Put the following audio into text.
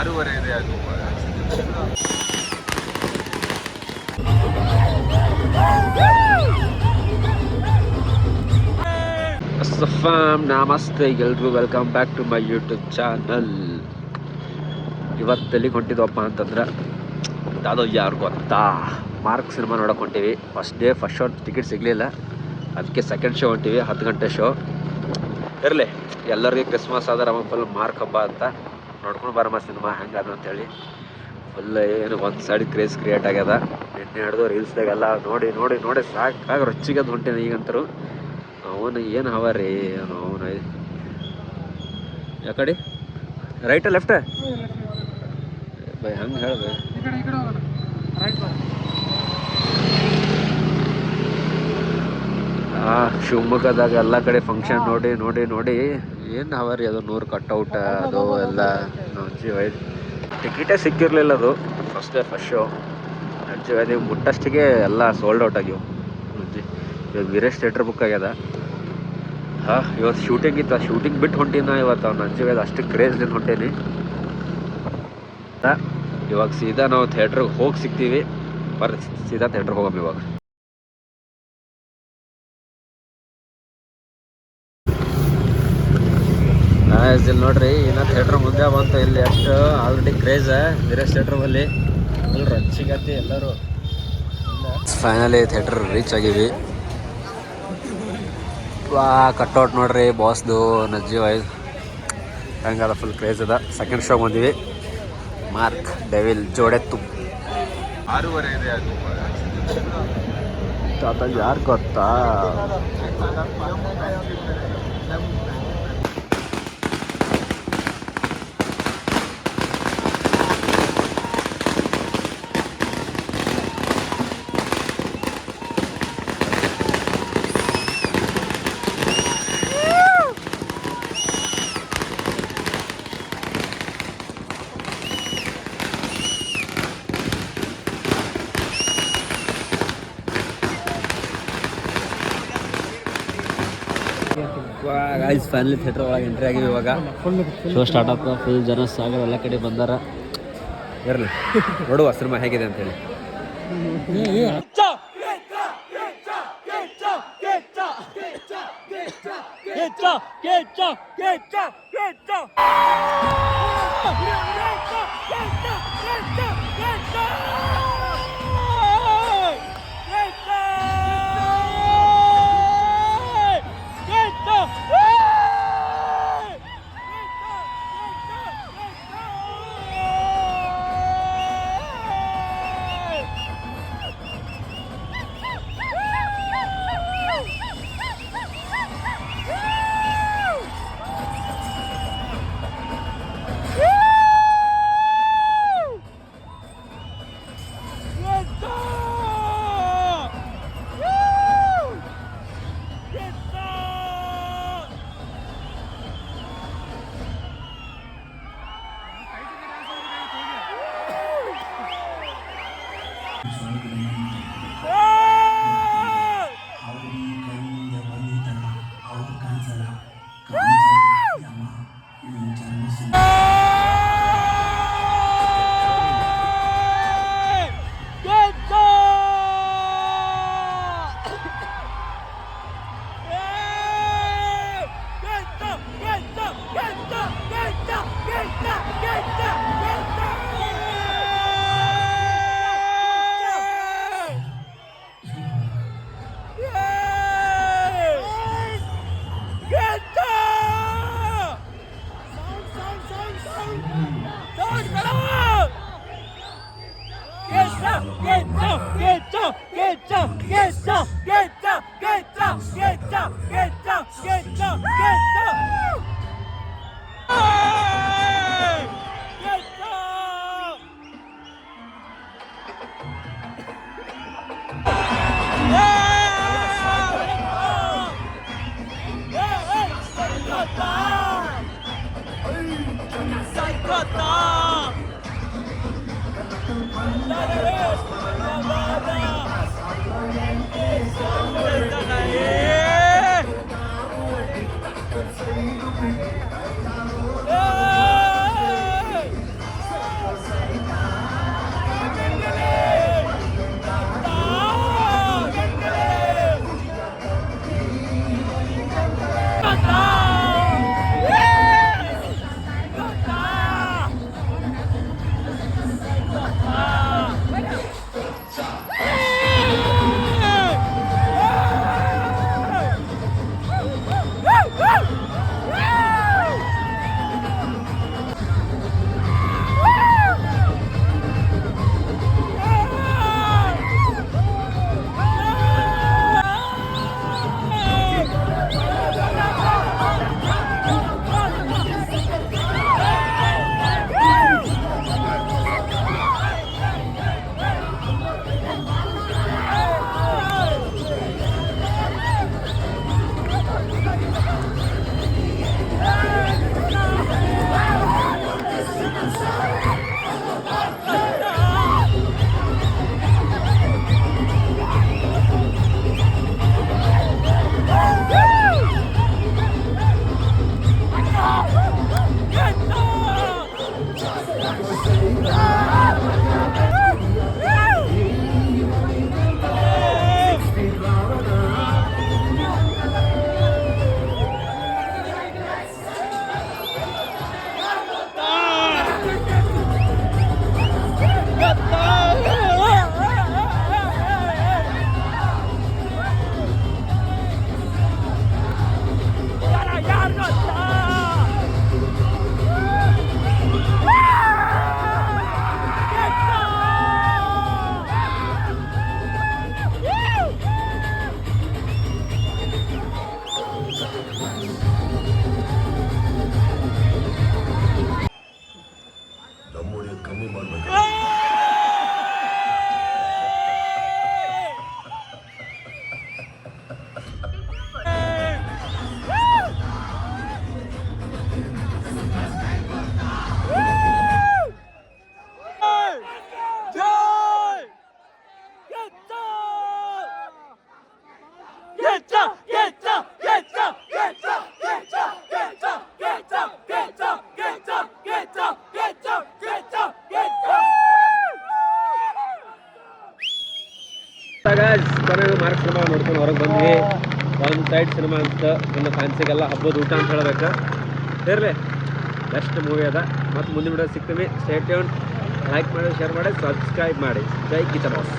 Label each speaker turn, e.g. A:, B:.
A: 6:30 ಇದೆ ಅದು. ಅಸ್ಸಲಾಮ್ ನಮಸ್ತೆ ಎಲ್ರು, welcome back to my YouTube channel. ಇವತ್ತು ಎಲ್ಲಿಗೆ ಹೊಂಟಿದ್ವಪ್ಪ ಅಂತಂದ್ರೆ ಯಾವುದೋ ಯಾರು ಗೊತ್ತಾ, ಮಾರ್ಕ್ ಸಿನಿಮಾ ನೋಡೋಕೆ ಹೊಂಟೀವಿ. First day first show ticket ಸಿಗಲಿಲ್ಲ, ಅದಕ್ಕೆ ಸೆಕೆಂಡ್ ಶೋ ಹೊಂಟೀವಿ. 10 ಗಂಟೆ ಶೋ ಇರಲಿ. ಎಲ್ಲರಿಗೆ ಕ್ರಿಸ್ಮಸ್ ಆದ್ರೆ ಅವ ಫುಲ್ ಮಾರ್ಕ್ ಹಬ್ಬ ಅಂತ ನೋಡ್ಕೊಂಡು ಬರಮ್ಮ ಸಿನಿಮಾ ಹೆಂಗದ ಅಂತೇಳಿ. ಫುಲ್ ಏನು ಒಂದು ಸೈಡ್ ಕ್ರೇಜ್ ಕ್ರಿಯೇಟ್ ಆಗ್ಯದ. ನಿನ್ನೆ ಹಿಡಿದು ರೀಲ್ಸ್ದಾಗೆಲ್ಲ ನೋಡಿ ನೋಡಿ ನೋಡಿ ಸಾಕಾಗ ರುಚಿಗೆ ಹೊಂಟೇನೆ ಈಗಂತರು. ಅವನು ಏನು ಹವ ರೀ ಅವನು. ಯಾಕಡೆ ರೈಟ ಲೆಫ್ಟ ಬೈ ಹಂಗೆ ಹೇಳ್ಬೇ. ಶಿವಮೊಗ್ಗದಾಗ ಎಲ್ಲ ಕಡೆ ಫಂಕ್ಷನ್ ನೋಡಿ ನೋಡಿ ನೋಡಿ ಏನು ಹವ ರೀ. ಅದು 100 ಕಟ್ಔಟ್ ಅದು ಎಲ್ಲ ಟಿಕೆಟೇ ಸಿಕ್ಕಿರಲಿಲ್ಲ. ಅದು ಫಸ್ಟ್ ಡೇ ಫಸ್ಟ್ ಶೋ ಅಜ್ಜಿ ಮುಟ್ಟಷ್ಟಿಗೆ ಎಲ್ಲ ಸೋಲ್ಡ್ ಔಟ್ ಆಗ್ಯವು. ಅಜ್ಜಿ ಇವಾಗ ವೀರೇಶ್ ಥಿಯೇಟ್ರ್ ಬುಕ್ ಆಗ್ಯದ. ಇವತ್ತು ಶೂಟಿಂಗ್ ಇತ್ತು, ಶೂಟಿಂಗ್ ಬಿಟ್ಟು ಹೊಂಟೀನಿ ಇವತ್ತು. ಅವ್ನು ಅಜ್ಜಿಗೆ ಅಷ್ಟು ಕ್ರೇಜ್ಲಿಂದ ಹೊಂಟೀನಿ. ಇವಾಗ ಸೀದಾ ನಾವು ಥಿಯೇಟ್ರಿಗೆ ಹೋಗಿ ಸಿಗ್ತೀವಿ. ಬರ್ರಿ ಸೀದಾ ಥಿಯೇಟ್ರಿಗೆ ಹೋಗಮ್ಮ ಇವಾಗ. ಇಲ್ಲಿ ನೋಡ್ರಿ, ಇನ್ನು ಥಿಯೇಟ್ರ್ ಮುಂದೆ ಬಂತು. ಇಲ್ಲಿ ಅಷ್ಟು ಆಲ್ರೆಡಿ ಕ್ರೇಜ್ ವೀರೇಶ್ ಥಿಯೇಟ್ರ್ ಬಲ್ಲಿ ಫುಲ್ ರಚ್ಚಿಗತಿ ಎಲ್ಲರೂ. ಫೈನಲಿ ಥಿಯೇಟ್ರ್ ರೀಚ್ ಆಗೀವಿ. ಕಟ್ಔಟ್ ನೋಡ್ರಿ ಬಾಸ್ದು ನಜ್ಜಿ ವಾಯ್ಸ್ ಹಂಗದ, ಫುಲ್ ಕ್ರೇಜ್ ಅದ. ಸೆಕೆಂಡ್ ಶೋ ಬಂದೀವಿ, ಮಾರ್ಕ್ ಡೆವಿಲ್ ಜೋಡೆತ್ತು. 6:30 ಇದೆ ಅದು. ತಾತ ಯಾರು ಗೊತ್ತಾ, ಗೈಸ್ ಫೈನಲಿ ಥಿಯೇಟ್ರ್ ಒಳಗೆ ಎಂಟ್ರಿ ಆಗಿವಿ. ಇವಾಗ ಶೋ ಸ್ಟಾರ್ಟ್ ಆಗ್ತದೆ. ಫುಲ್ ಜನ ಸಾಗರ ಎಲ್ಲ ಕಡೆ ಬಂದಾರ. ಇರಲಿ ನೋಡುವ ಸಿನಿಮಾ ಹೇಗಿದೆ ಅಂತೇಳಿ. ಕೊನೆಗೆ ಮಾರ್ಕ್ ಸಿನಿಮಾ ನೋಡ್ಕೊಂಡು ಹೊರಗೆ ಬಂದ್ವಿ. ಒಂದು ಸೈಡ್ ಸಿನಿಮಾ ಅಂತ ನನ್ನ ಫ್ಯಾನ್ಸಿಗೆಲ್ಲ ಹಬ್ಬದ ಊಟ ಅಂತ ಹೇಳ್ಬೇಕು. ಇರಲಿ, ಬೆಸ್ಟ್ ಮೂವಿ ಅದ. ಮತ್ತು ಮುಂದಿನ ವಿಡಿಯೋ ಸಿಗ್ತೀವಿ. ಸ್ಟೇ ಟ್ಯೂನ್, ಲೈಕ್ ಮಾಡಿ, ಶೇರ್ ಮಾಡಿ, ಸಬ್ಸ್ಕ್ರೈಬ್ ಮಾಡಿ. ಜೈ ಕಿಚನ್ ಬಾಸ್.